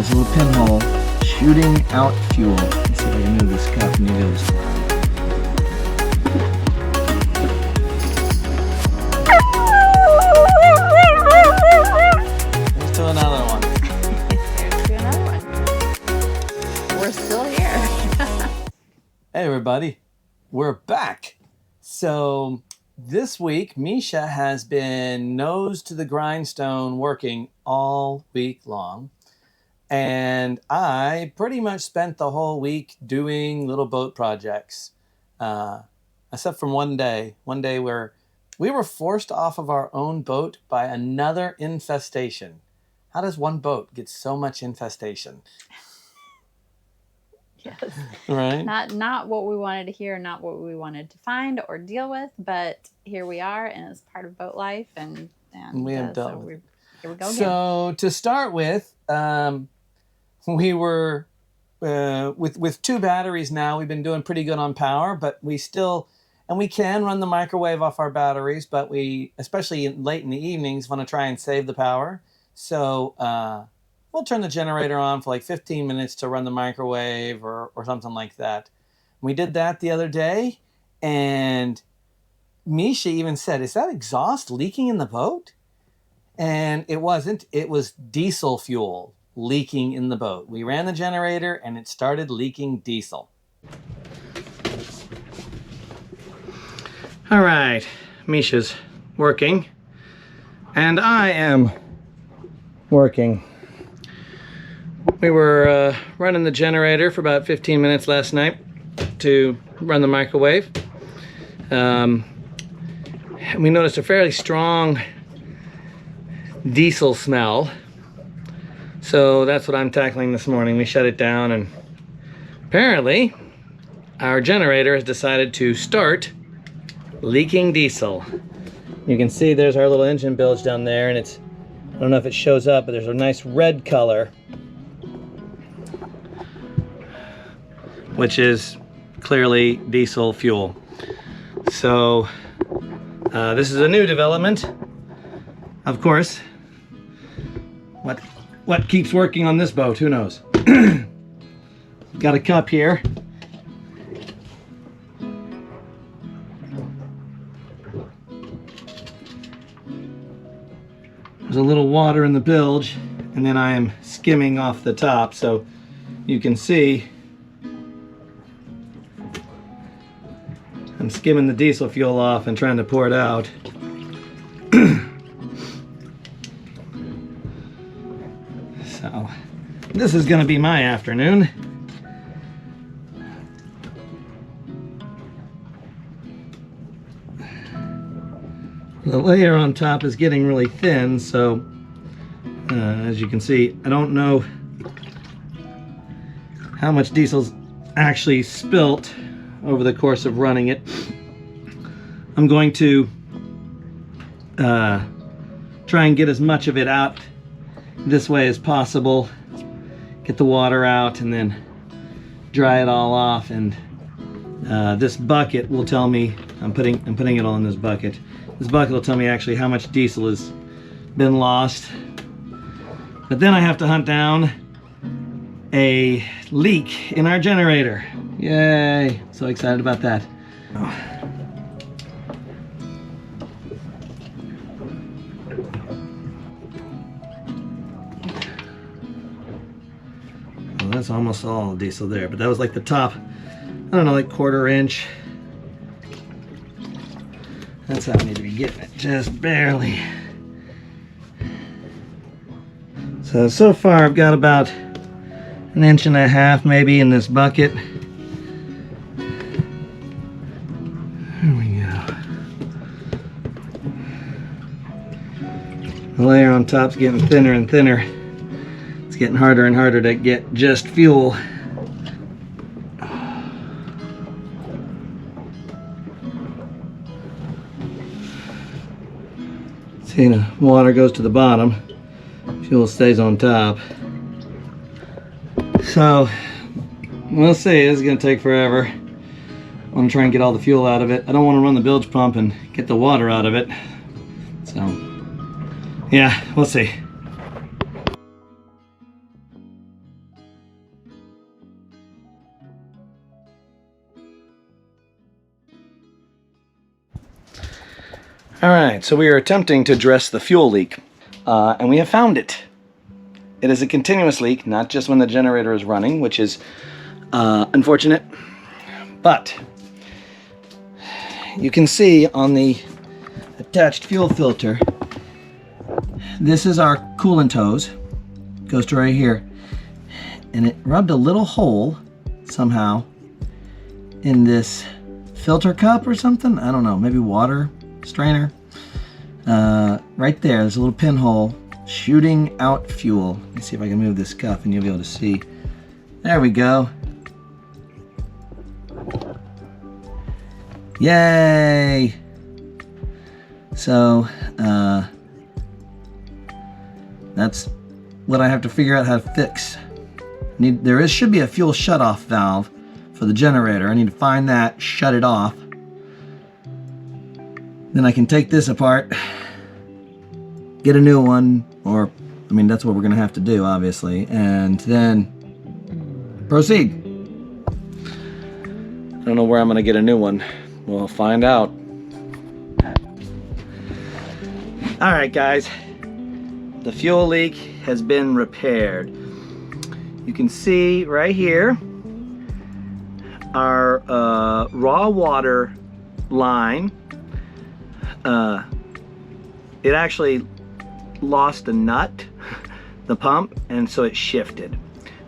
this little pinhole shooting out fuel. Let's see if I can move this cup and he goes. Let's do another one. Here's to another one. We're still here. Hey everybody, we're back. So this week, Mesha has been nose to the grindstone working all week long. And I pretty much spent the whole week doing little boat projects. Except from one day where we were forced off of our own boat by another infestation. How does one boat get so much infestation? Yes. Right? Not what we wanted to hear, not what we wanted to find or deal with, but here we are, and it's part of boat life, and we have dealt so with it. Here we go again. So to start with, we were with 2 batteries now. We've been doing pretty good on power, but we still, and we can run the microwave off our batteries, but we, especially late in the evenings, want to try and save the power. So we'll turn the generator on for like 15 minutes to run the microwave or something like that. We did that the other day, and Mesha even said, "Is that exhaust leaking in the boat?" And it wasn't. It was diesel fuel leaking in the boat. We ran the generator and it started leaking diesel. All right, Mesha's working and I am working. We were running the generator for about 15 minutes last night to run the microwave. We noticed a fairly strong diesel smell. So that's what I'm tackling this morning. We shut it down and apparently our generator has decided to start leaking diesel. You can see there's our little engine bilge down there, and it's, I don't know if it shows up, but there's a nice red color, which is clearly diesel fuel. So this is a new development. Of course, what keeps working on this boat? Who knows? Got a cup here. There's a little water in the bilge, and then I am skimming off the top, so you can see I'm skimming the diesel fuel off and trying to pour it out. So this is going to be my afternoon. The layer on top is getting really thin, so as you can see, I don't know how much diesel's actually spilt over the course of running it. I'm going to try and get as much of it out this way as possible, get the water out, and then dry it all off. And this bucket will tell me, I'm putting it all in this bucket. This bucket will tell me actually how much diesel has been lost. But then I have to hunt down a leak in our generator. Yay! So excited about that. Well, that's almost all diesel there, but that was like the top, I don't know, like 1/4 inch. That's how I need to be getting it, just barely. So far I've got about 1.5 inches maybe in this bucket. There we go. The layer on top's getting thinner and thinner. It's getting harder and harder to get just fuel. See, the water goes to the bottom, fuel stays on top. So we'll see. This is going to take forever. I want to try and get all the fuel out of it. I don't want to run the bilge pump and get the water out of it. So yeah, we'll see. All right, so we are attempting to address the fuel leak, and we have found it. It is a continuous leak, not just when the generator is running, which is unfortunate, but you can see on the attached fuel filter, this is our coolant hose, goes to right here, and it rubbed a little hole somehow in this filter cup or something. I don't know, maybe water strainer. Right there, there's a little pinhole shooting out fuel. Let me see if I can move this cuff and you'll be able to see. There we go. Yay! So, that's what I have to figure out how to fix. Should be a fuel shutoff valve for the generator. I need to find that, shut it off. Then I can take this apart, get a new one, or, I mean, that's what we're gonna have to do, obviously, and then proceed. I don't know where I'm gonna get a new one. We'll find out. All right, guys, the fuel leak has been repaired. You can see right here our raw water line. It actually lost a nut, the pump, and so it shifted.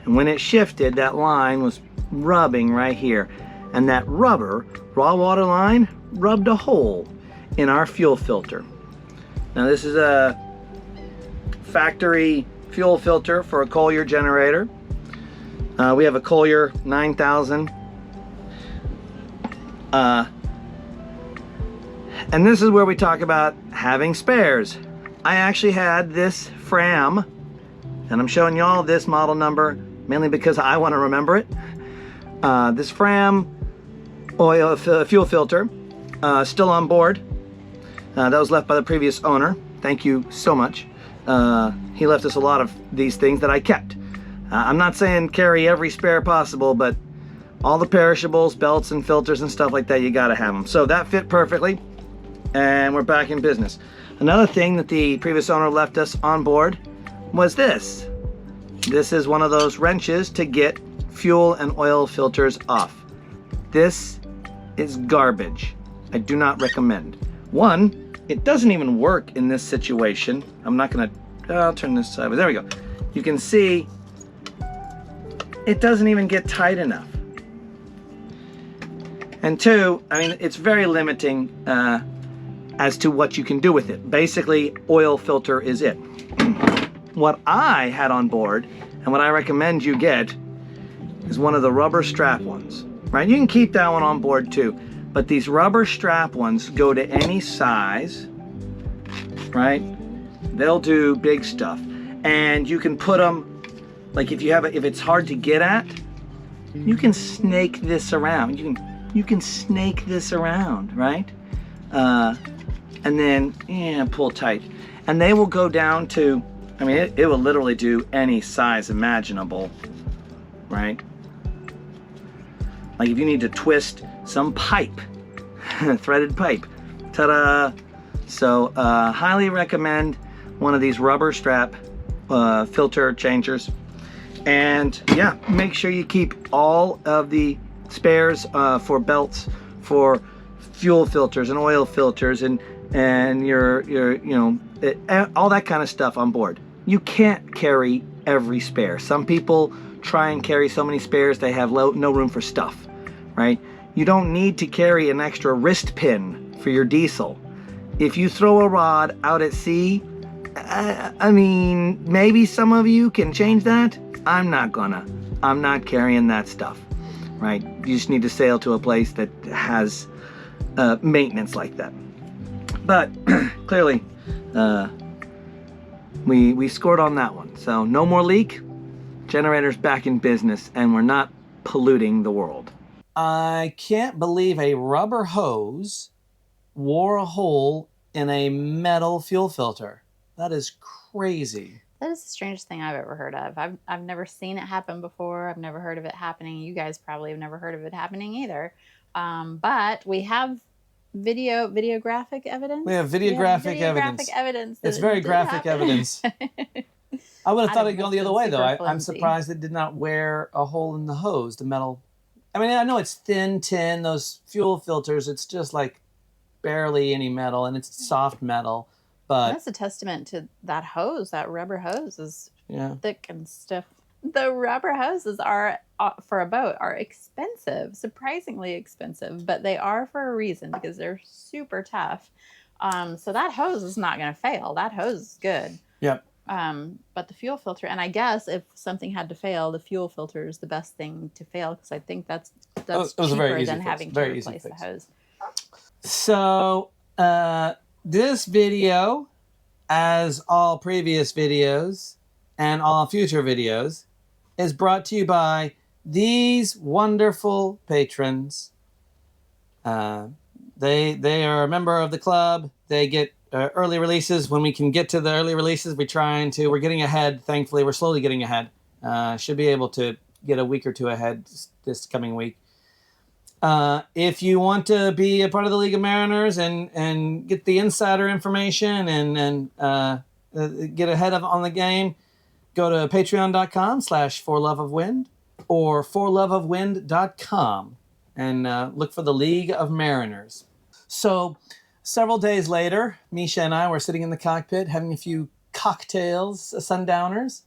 And when it shifted, that line was rubbing right here. And that rubber, raw water line, rubbed a hole in our fuel filter. Now this is a factory fuel filter for a Collier generator. We have a Collier 9000. And this is where we talk about having spares. I actually had this Fram, and I'm showing you all this model number mainly because I want to remember it. This Fram fuel filter, still on board. That was left by the previous owner. Thank you so much. He left us a lot of these things that I kept. I'm not saying carry every spare possible, but all the perishables, belts and filters and stuff like that, you gotta have them. So that fit perfectly, and we're back in business. Another thing that the previous owner left us on board was this. This is one of those wrenches to get fuel and oil filters off. This is garbage. I do not recommend. One, it doesn't even work in this situation. I'll turn this sideways. There we go. You can see it doesn't even get tight enough. And two, I mean, it's very limiting as to what you can do with it. Basically, oil filter is it. What I had on board, and what I recommend you get, is one of the rubber strap ones, right? You can keep that one on board too, but these rubber strap ones go to any size, right? They'll do big stuff. And you can put them, like if it's hard to get at, you can snake this around. You can snake this around, right? And then, pull tight. And they will go down to, I mean, it will literally do any size imaginable, right? Like if you need to twist some pipe, threaded pipe, ta-da! So, highly recommend one of these rubber strap filter changers. And yeah, make sure you keep all of the spares for belts, for fuel filters and oil filters and your all that kind of stuff on board. You can't carry every spare. Some people try and carry so many spares they have no room for stuff, right? You don't need to carry an extra wrist pin for your diesel. If you throw a rod out at sea, I mean, maybe some of you can change that. I'm not carrying that stuff, right? You just need to sail to a place that has maintenance like that. But clearly, we scored on that one. So no more leak, generator's back in business, and we're not polluting the world. I can't believe a rubber hose wore a hole in a metal fuel filter. That is crazy. That is the strangest thing I've ever heard of. I've never seen it happen before. I've never heard of it happening. You guys probably have never heard of it happening either. But we have videographic evidence. We have We have videographic evidence. evidence. It's that very it did graphic happen. evidence. I would have thought it'd go the other way, though. super I'm flimsy. surprised it did not wear a hole in the hose, the metal. I mean, I know it's thin tin, those fuel filters. It's just like barely any metal, and it's soft metal. But That's a testament to that hose. That rubber hose is yeah, thick and stiff. The rubber hoses are for a boat are expensive, surprisingly expensive, but they are for a reason because they're super tough. So that hose is not going to fail. That hose is good. yep. But the fuel filter, and I guess if something had to fail, the fuel filter is the best thing to fail because I think that's It was a cheaper very easy than fix. having to Very easy replace the fix. hose. So this video, as all previous videos and all future videos, is brought to you by these wonderful patrons. They are a member of the club. They get early releases. When we can get to the early releases, we're getting ahead. Thankfully, we're slowly getting ahead. Should be able to get a week or two ahead this coming week. If you want to be a part of the League of Mariners and get the insider information and get ahead on the game, go to patreon.com/forloveofwind or forloveofwind.com and look for the League of Mariners. So several days later, Mesha and I were sitting in the cockpit having a few cocktails, sundowners.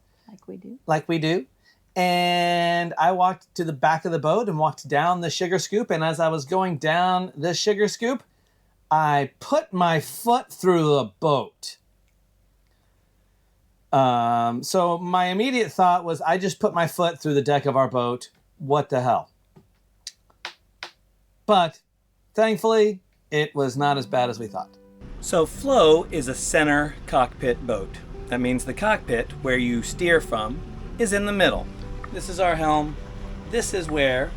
Like we do. And I walked to the back of the boat and walked down the sugar scoop. And as I was going down the sugar scoop, I put my foot through a boat. So my immediate thought was, I just put my foot through the deck of our boat. What the hell? But thankfully, it was not as bad as we thought. So Flow is a center cockpit boat. That means the cockpit, where you steer from, is in the middle. This is our helm. This is where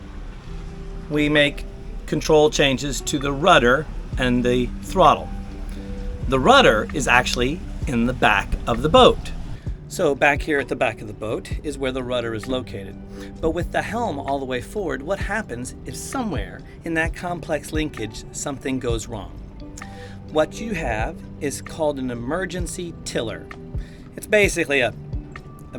we make control changes to the rudder and the throttle. The rudder is actually in the back of the boat. So back here at the back of the boat is where the rudder is located. But with the helm all the way forward, what happens if somewhere in that complex linkage something goes wrong? What you have is called an emergency tiller. It's basically a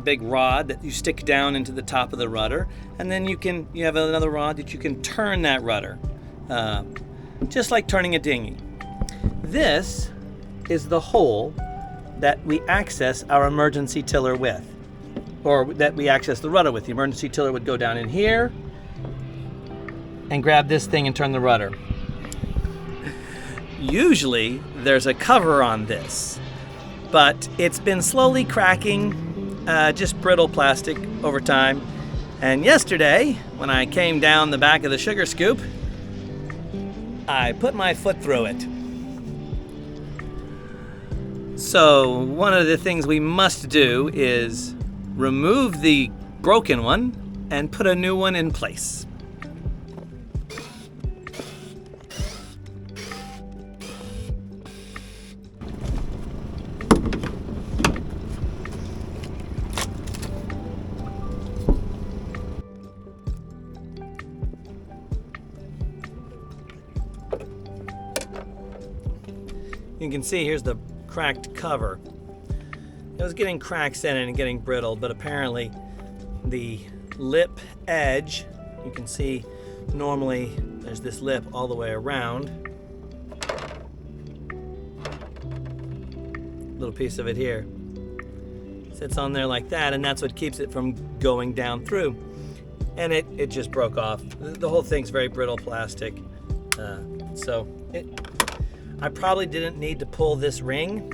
big rod that you stick down into the top of the rudder, and then you have another rod that you can turn that rudder, just like turning a dinghy. This is the hole that we access our emergency tiller with, or that we access the rudder with. The emergency tiller would go down in here and grab this thing and turn the rudder. Usually there's a cover on this, but it's been slowly cracking, just brittle plastic over time. And yesterday, when I came down the back of the sugar scoop, I put my foot through it. So one of the things we must do is remove the broken one and put a new one in place. You can see here's the cracked cover. It was getting cracks in it and getting brittle, but apparently the lip edge, you can see normally there's this lip all the way around. Little piece of it here. Sits on there like that, and that's what keeps it from going down through. And it just broke off. The whole thing's very brittle plastic. I probably didn't need to pull this ring.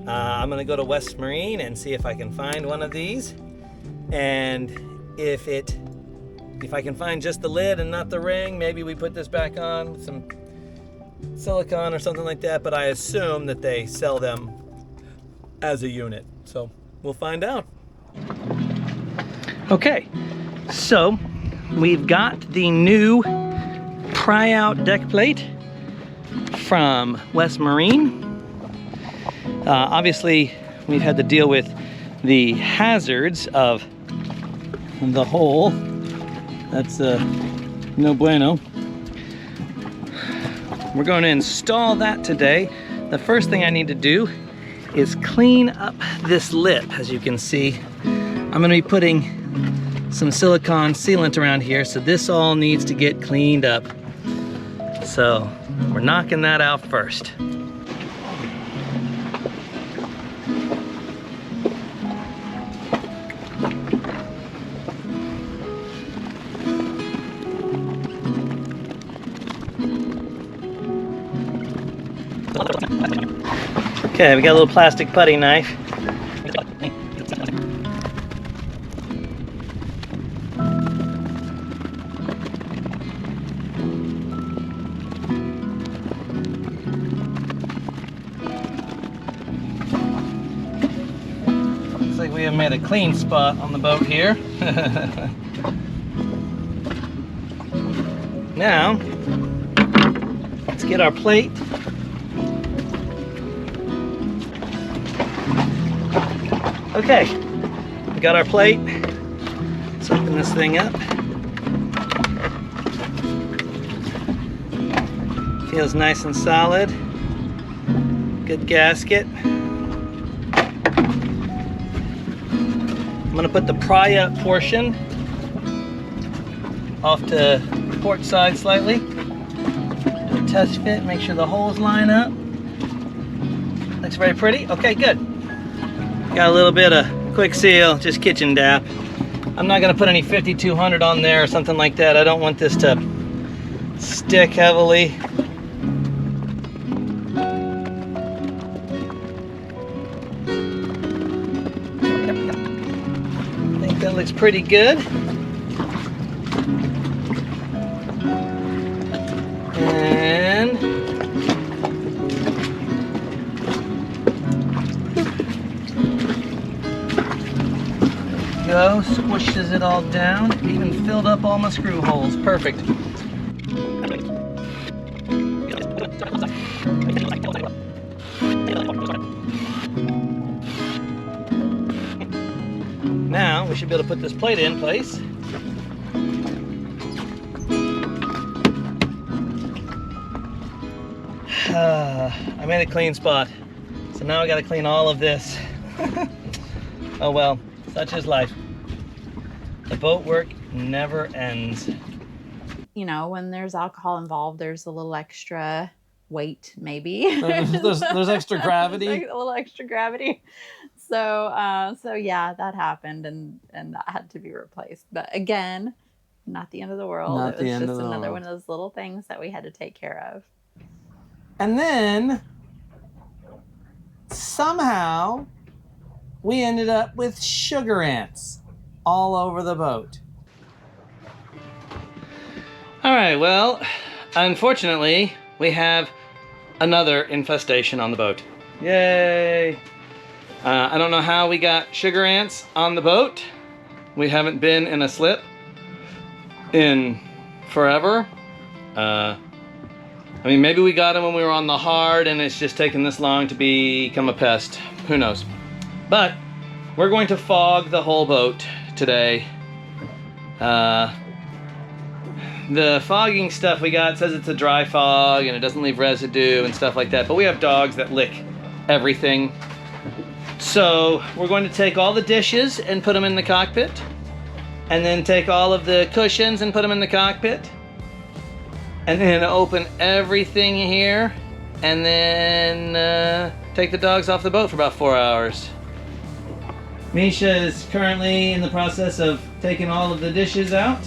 I'm gonna go to West Marine and see if I can find one of these. And if I can find just the lid and not the ring, maybe we put this back on with some silicone or something like that, but I assume that they sell them as a unit. So we'll find out. Okay, so we've got the new pry-out deck plate from West Marine. Obviously, we've had to deal with the hazards of the hole. That's no bueno. we're going to install that today. The first thing I need to do is clean up this lip. As you can see, I'm going to be putting some silicone sealant around here, so this all needs to get cleaned up. So we're knocking that out first. Okay, we got a little plastic putty knife. Looks like we have made a clean spot on the boat here. Now, let's get our plate. Okay, we got our plate. Let's open this thing up. Feels nice and solid. Good gasket. I'm gonna put the pry up portion off to the port side slightly. Do a test fit, make sure the holes line up. Looks very pretty. Okay, good. Got a little bit of quick seal, just kitchen dap. I'm not gonna put any 5200 on there or something like that. I don't want this to stick heavily. I think that looks pretty good. And go, squishes it all down. It even filled up all my screw holes. Perfect. Now we should be able to put this plate in place. I made a clean spot. So now I got to clean all of this. Oh well. Such is life. The boat work never ends. You know, when there's alcohol involved, there's a little extra weight, maybe. There's extra gravity. There's a little extra gravity. So, so yeah, that happened, and that had to be replaced. But again, not the end of the world. Not it the was end just of the another world. one of those little things that we had to take care of. And then somehow we ended up with sugar ants all over the boat. All right, well, unfortunately, we have another infestation on the boat. Yay! I don't know how we got sugar ants on the boat. We haven't been in a slip in forever. I mean, maybe we got them when we were on the hard and it's just taken this long to become a pest. Who knows? But we're going to fog the whole boat today. The fogging stuff we got says it's a dry fog and it doesn't leave residue and stuff like that, but we have dogs that lick everything. So we're going to take all the dishes and put them in the cockpit, and then take all of the cushions and put them in the cockpit, and then open everything here, and then take the dogs off the boat for about 4 hours. Mesha is currently in the process of taking all of the dishes out.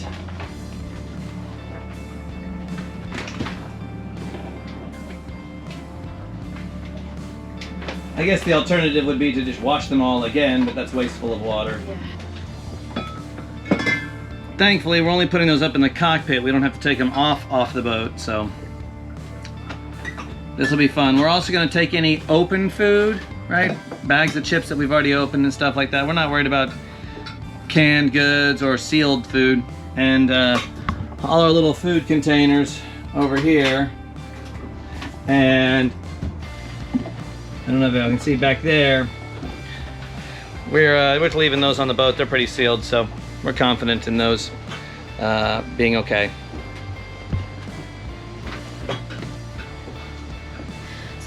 I guess the alternative would be to just wash them all again, but that's wasteful of water. Yeah. Thankfully, we're only putting those up in the cockpit. We don't have to take them off the boat, so this will be fun. We're also going to take any open food, right? Bags of chips that we've already opened and stuff like that. We're not worried about canned goods or sealed food. And all our little food containers over here. And I don't know if I can see back there. We're leaving those on the boat. They're pretty sealed, so we're confident in those being okay.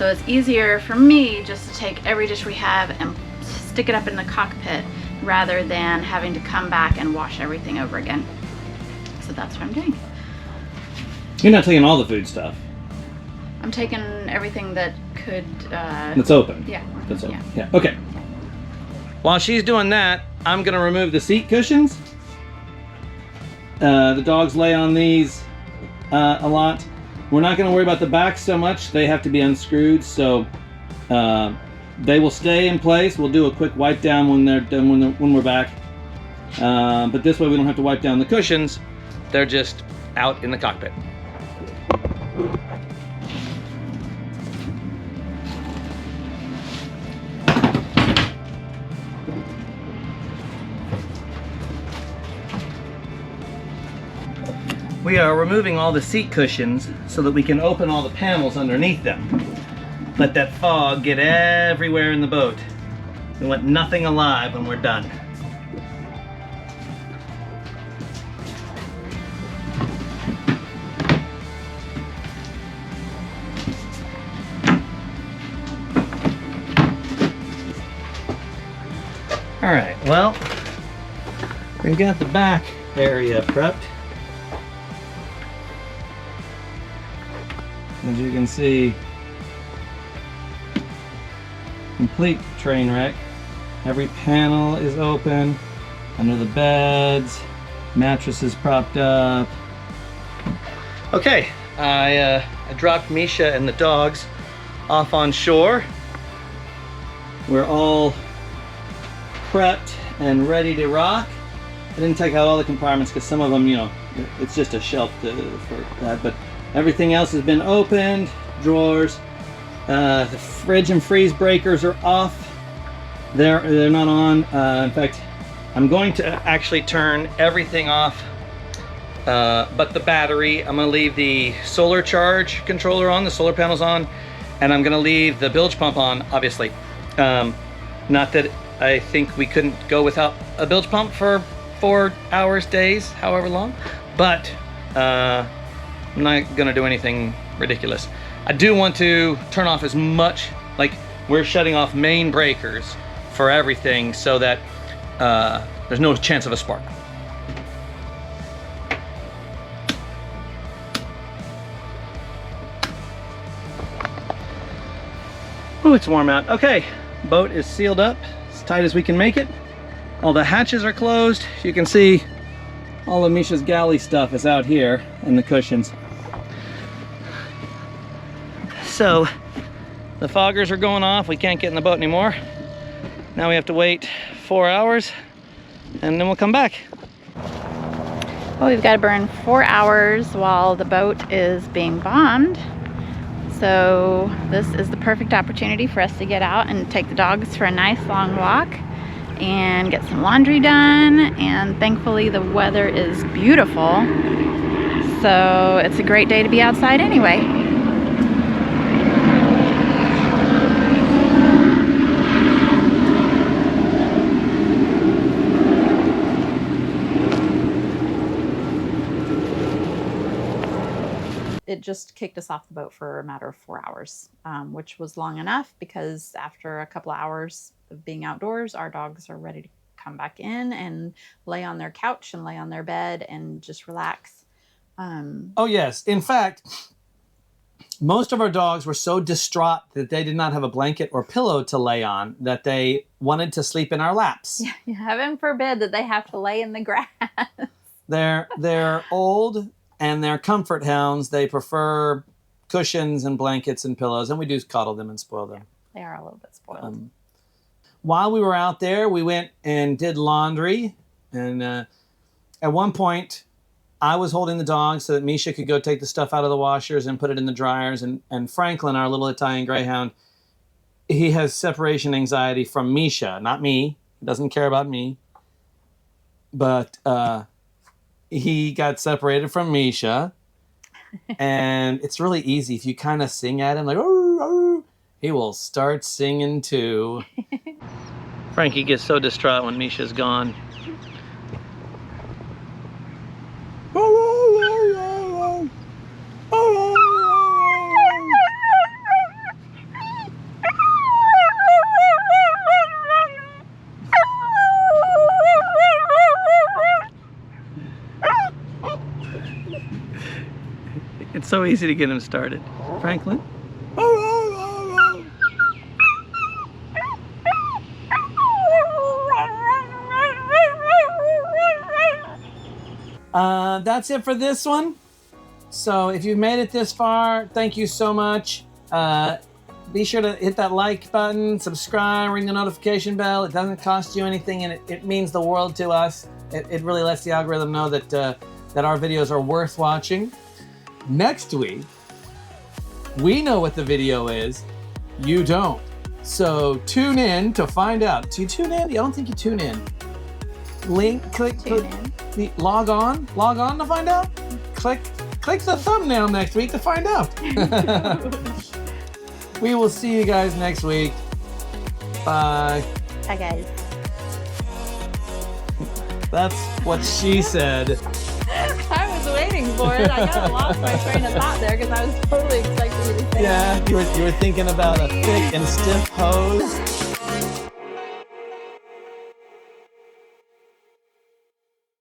So it's easier for me just to take every dish we have and stick it up in the cockpit rather than having to come back and wash everything over again. So that's what I'm doing. You're not taking all the food stuff. I'm taking everything that could... That's open. Yeah. That's open. Yeah. Okay. While she's doing that, I'm going to remove the seat cushions. The dogs lay on these a lot. We're not going to worry about the back so much. They have to be unscrewed, so they will stay in place. We'll do a quick wipe down when they're done, when we're back. But this way we don't have to wipe down the cushions. They're just out in the cockpit. We are removing all the seat cushions so that we can open all the panels underneath them. Let that fog get everywhere in the boat. We want nothing alive when we're done. All right, well, we've got the back area prepped. As you can see, complete train wreck. Every panel is open, under the beds, mattresses propped up. Okay, I dropped Mesha and the dogs off on shore. We're all prepped and ready to rock. I didn't take out all the compartments because some of them, you know, it's just a shelf for that, but everything else has been opened, drawers. The fridge and freeze breakers are off. They're not on. In fact, I'm going to actually turn everything off but the battery. I'm going to leave the solar charge controller on, the solar panels on, and I'm going to leave the bilge pump on, obviously. Not that I think we couldn't go without a bilge pump for 4 hours, days, however long, but I'm not gonna do anything ridiculous. I do want to turn off as much, like we're shutting off main breakers for everything so that there's no chance of a spark. Oh, it's warm out. Okay, boat is sealed up as tight as we can make it. All the hatches are closed. You can see all of Mesha's galley stuff is out here in the cushions. So the foggers are going off. We can't get in the boat anymore. Now we have to wait 4 hours and then we'll come back. Well, we've got to burn 4 hours while the boat is being bombed. So this is the perfect opportunity for us to get out and take the dogs for a nice long walk and get some laundry done. And thankfully the weather is beautiful. So it's a great day to be outside anyway. It just kicked us off the boat for a matter of 4 hours, which was long enough because after a couple of hours of being outdoors, our dogs are ready to come back in and lay on their couch and lay on their bed and just relax. Oh yes, in fact, most of our dogs were so distraught that they did not have a blanket or pillow to lay on that they wanted to sleep in our laps. Yeah, heaven forbid that they have to lay in the grass. They're old and they're comfort hounds. They prefer cushions and blankets and pillows, and we do coddle them and spoil them. They are a little bit spoiled. While we were out there, we went and did laundry, and at one point I was holding the dogs so that Mesha could go take the stuff out of the washers and put it in the dryers, and Franklin, our little Italian greyhound, he has separation anxiety from Mesha, not me. He doesn't care about me, but he got separated from Mesha, and it's really easy. If you kind of sing at him like, "Arr, arr," he will start singing too. Frankie gets so distraught when Mesha's gone. It's so easy to get him started. Franklin? That's it for this one. So if you've made it this far, thank you so much. Be sure to hit that like button, subscribe, ring the notification bell. It doesn't cost you anything, and it means the world to us. It really lets the algorithm know that that our videos are worth watching. Next week, we know what the video is. You don't. So tune in to find out. Do you tune in? I don't think you tune in. Click, log on to find out. Click the thumbnail next week to find out. We will see you guys next week. Bye. Bye, guys. That's what she said. I was waiting for it. I kind of lost my train of thought there because I was totally expecting you to say that. Yeah, you were thinking about a thick and stiff hose.